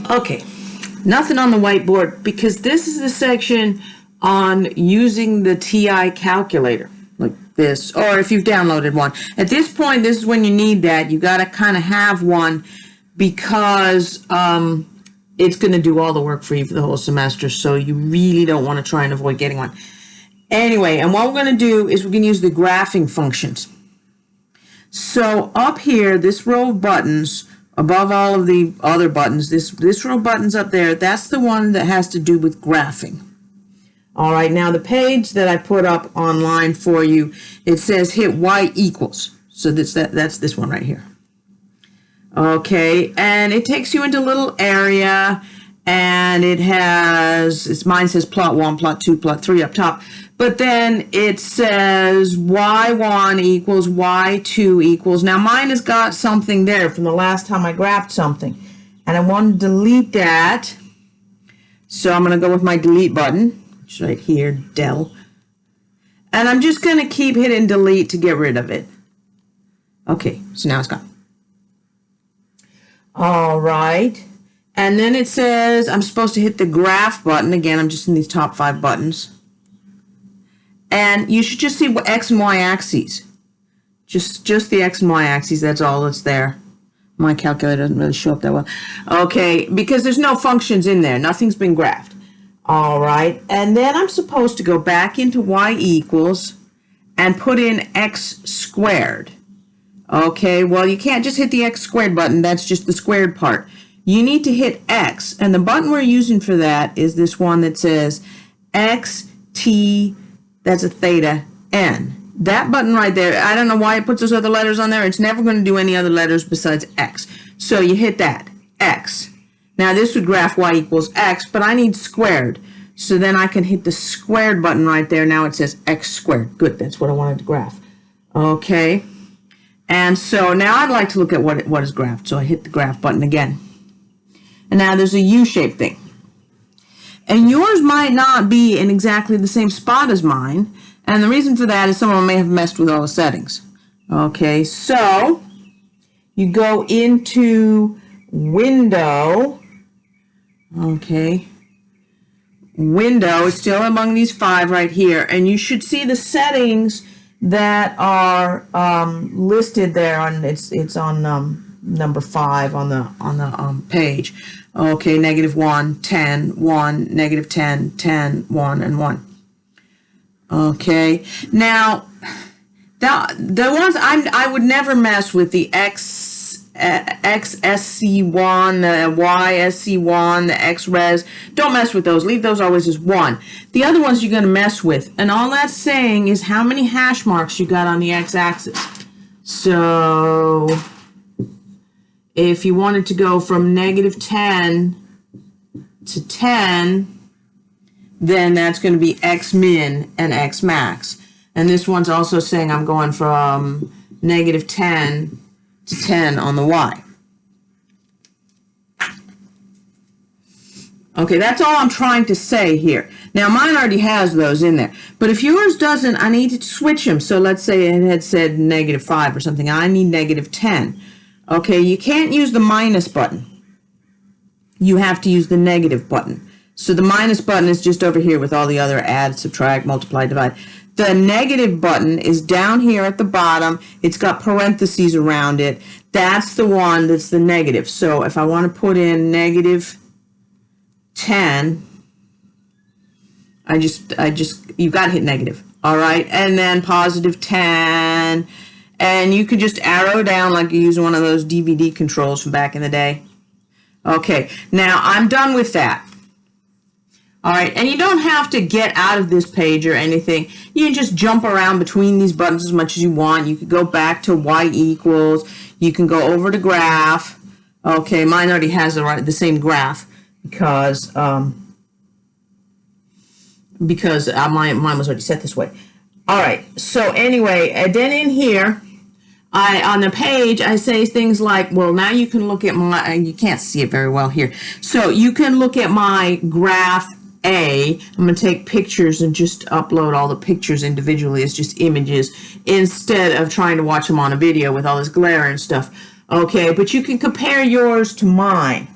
Okay, nothing on the whiteboard because this is the section on using the TI calculator like this, or if you've downloaded one. At this point, this is when you need that. You got to kind of have one because it's going to do all the work for you for the whole semester, so you really don't want to try and avoid getting one. Anyway, and what we're going to do is we're going to use the graphing functions. So up here, this row of buttons, above all of the other buttons, this row of buttons up there, that's the one that has to do with graphing. All right, now the page that I put up online for you, it says hit Y equals. So that's this one right here. Okay, and it takes you into a little area, and it has, mine says plot 1, plot 2, plot 3 up top. But then it says Y1 equals Y2 equals. Now mine has got something there from the last time I graphed something. And I want to delete that. So I'm going to go with my delete button, which is right here, del. And I'm just going to keep hitting delete to get rid of it. Okay, so now it's gone. All right. And then it says I'm supposed to hit the graph button. Again, I'm just in these top 5 buttons. And you should just see what X and Y axes. Just the X and Y axes, that's all that's there. My calculator doesn't really show up that well. Okay, because there's no functions in there. Nothing's been graphed. All right, and then I'm supposed to go back into Y equals and put in X squared. Okay, well, you can't just hit the X squared button. That's just the squared part. You need to hit X, and the button we're using for that is this one that says XT, that's a theta, N. That button right there, I don't know why it puts those other letters on there. It's never going to do any other letters besides X. So you hit that, X. Now this would graph Y equals X, but I need squared. So then I can hit the squared button right there. Now it says X squared. Good, that's what I wanted to graph. Okay. And so now I'd like to look at what is graphed. So I hit the graph button again. And now there's a U-shaped thing. And yours might not be in exactly the same spot as mine. And the reason for that is someone may have messed with all the settings. Okay, so you go into Window. Okay. Window is still among these 5 right here. And you should see the settings that are listed there. It's on number 5 on the page. Okay, -1, 10, 1, -10, 10, 1, and 1. Okay, now the ones I would never mess with the XSC1, the YSC1, the XRES. Don't mess with those. Leave those always as 1. The other ones you're going to mess with, and all that's saying is how many hash marks you got on the x-axis. So if you wanted to go from -10 to 10, then that's going to be X min and X max. And this one's also saying I'm going from -10 to 10 on the Y. Okay, that's all I'm trying to say here. Now, mine already has those in there. But if yours doesn't, I need to switch them. So let's say it had said -5 or something. I need -10. Okay, you can't use the minus button. You have to use the negative button. So the minus button is just over here with all the other add, subtract, multiply, divide. The negative button is down here at the bottom. It's got parentheses around it. That's the one that's the negative. So if I want to put in -10, you've got to hit negative. All right, and then +10. And you could just arrow down like you use one of those DVD controls from back in the day. Okay, now I'm done with that. All right, and you don't have to get out of this page or anything. You can just jump around between these buttons as much as you want. You could go back to Y equals. You can go over to graph. Okay, mine already has the same graph because mine was already set this way. All right, so anyway, and then in here, on the page, I say things like, well, now you can look at my, you can't see it very well here. So you can look at my graph A. I'm going to take pictures and just upload all the pictures individually as just images instead of trying to watch them on a video with all this glare and stuff. Okay, but you can compare yours to mine.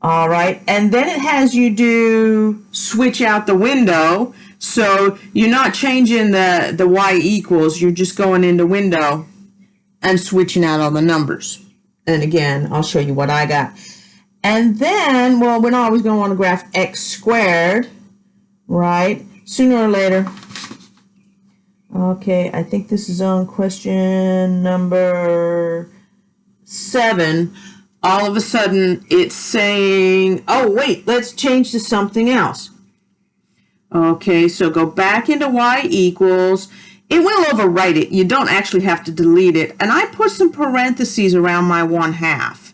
All right, and then it has you do switch out the window. So you're not changing the y equals, you're just going into window and switching out all the numbers. And again, I'll show you what I got. And then, well, we're not always going to want to graph x squared, right? Sooner or later. Okay, I think this is on question number 7. All of a sudden, it's saying, oh, wait, let's change to something else. Okay, so go back into y equals. It will overwrite it. You don't actually have to delete it. And I put some parentheses around my 1/2.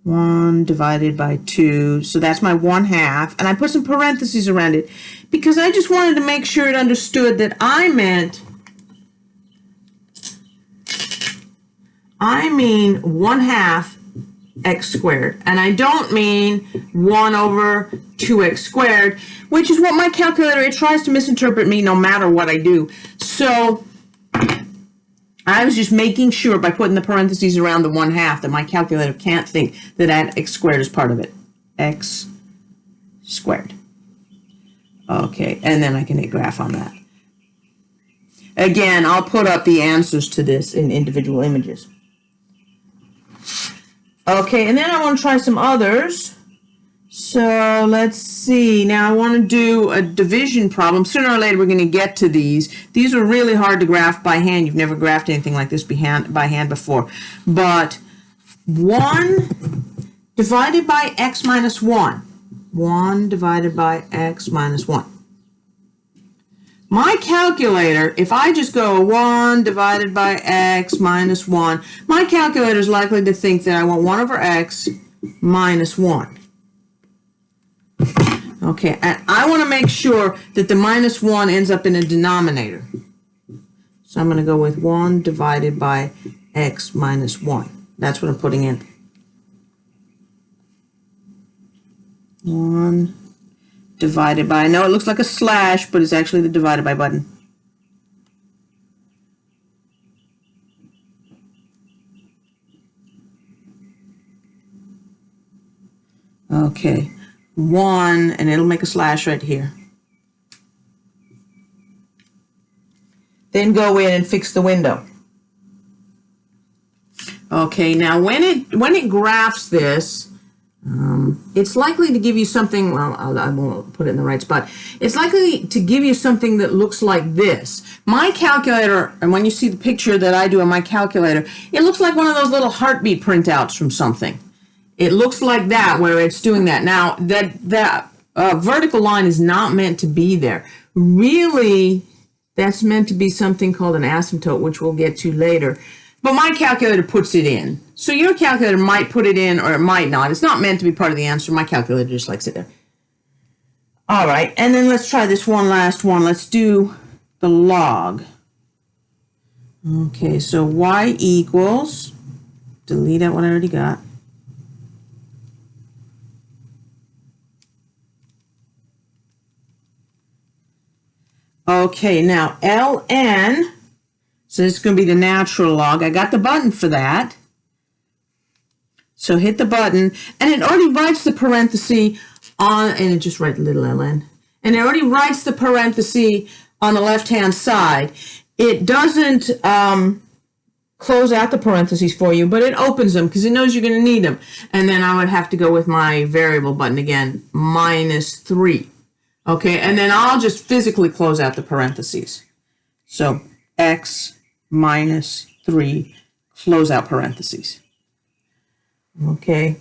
1 divided by 2. So that's my 1/2. And I put some parentheses around it because I just wanted to make sure it understood that I mean 1/2 x squared, and I don't mean 1 over 2x squared, which is what my calculator, it tries to misinterpret me no matter what I do. So I was just making sure by putting the parentheses around the 1/2 that my calculator can't think that x squared is part of it. X squared. Okay, and then I can hit graph on that. Again, I'll put up the answers to this in individual images. Okay, and then I want to try some others. So let's see. Now I want to do a division problem. Sooner or later we're going to get to these. These are really hard to graph by hand. You've never graphed anything like this by hand before. But 1 divided by x minus 1. 1 divided by x minus 1. My calculator, if I just go 1 divided by x minus 1, my calculator is likely to think that I want 1 over x minus 1. Okay, and I want to make sure that the minus 1 ends up in a denominator. So I'm going to go with 1 divided by x minus 1. That's what I'm putting in. 1 divided by, I know it looks like a slash, but it's actually the divided by button. Okay, 1, and it'll make a slash right here. Then go in and fix the window. Okay, now when it graphs this, it's likely to give you something, well, I won't put it in the right spot. It's likely to give you something that looks like this. My calculator, and when you see the picture that I do on my calculator, it looks like one of those little heartbeat printouts from something. It looks like that, where it's doing that. Now, that vertical line is not meant to be there. Really, that's meant to be something called an asymptote, which we'll get to later. But my calculator puts it in. So your calculator might put it in or it might not. It's not meant to be part of the answer. My calculator just likes it there. All right, and then let's try this one last one. Let's do the log. Okay, so y equals, delete out what I already got. Okay, now ln, so this is going to be the natural log. I got the button for that. So hit the button, and it already writes the parenthesis on, and it just writes little ln. And it already writes the parenthesis on the left-hand side. It doesn't close out the parentheses for you, but it opens them because it knows you're going to need them. And then I would have to go with my variable button again, -3. Okay, and then I'll just physically close out the parentheses. So x minus 3, close out parentheses. Okay,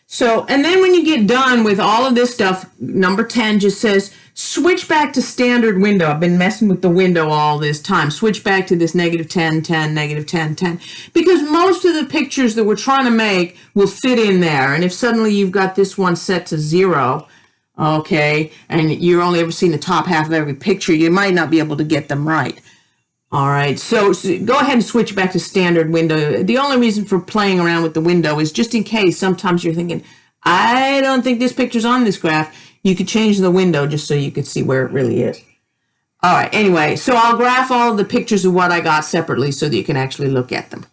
so, and then when you get done with all of this stuff, number 10 just says, switch back to standard window. I've been messing with the window all this time. Switch back to this -10, 10, -10, 10, because most of the pictures that we're trying to make will fit in there. And if suddenly you've got this one set to 0, okay, and you're only ever seeing the top half of every picture, you might not be able to get them right. All right, so go ahead and switch back to standard window. The only reason for playing around with the window is just in case sometimes you're thinking, I don't think this picture's on this graph. You could change the window just so you could see where it really is. All right, anyway, so I'll graph all of the pictures of what I got separately so that you can actually look at them.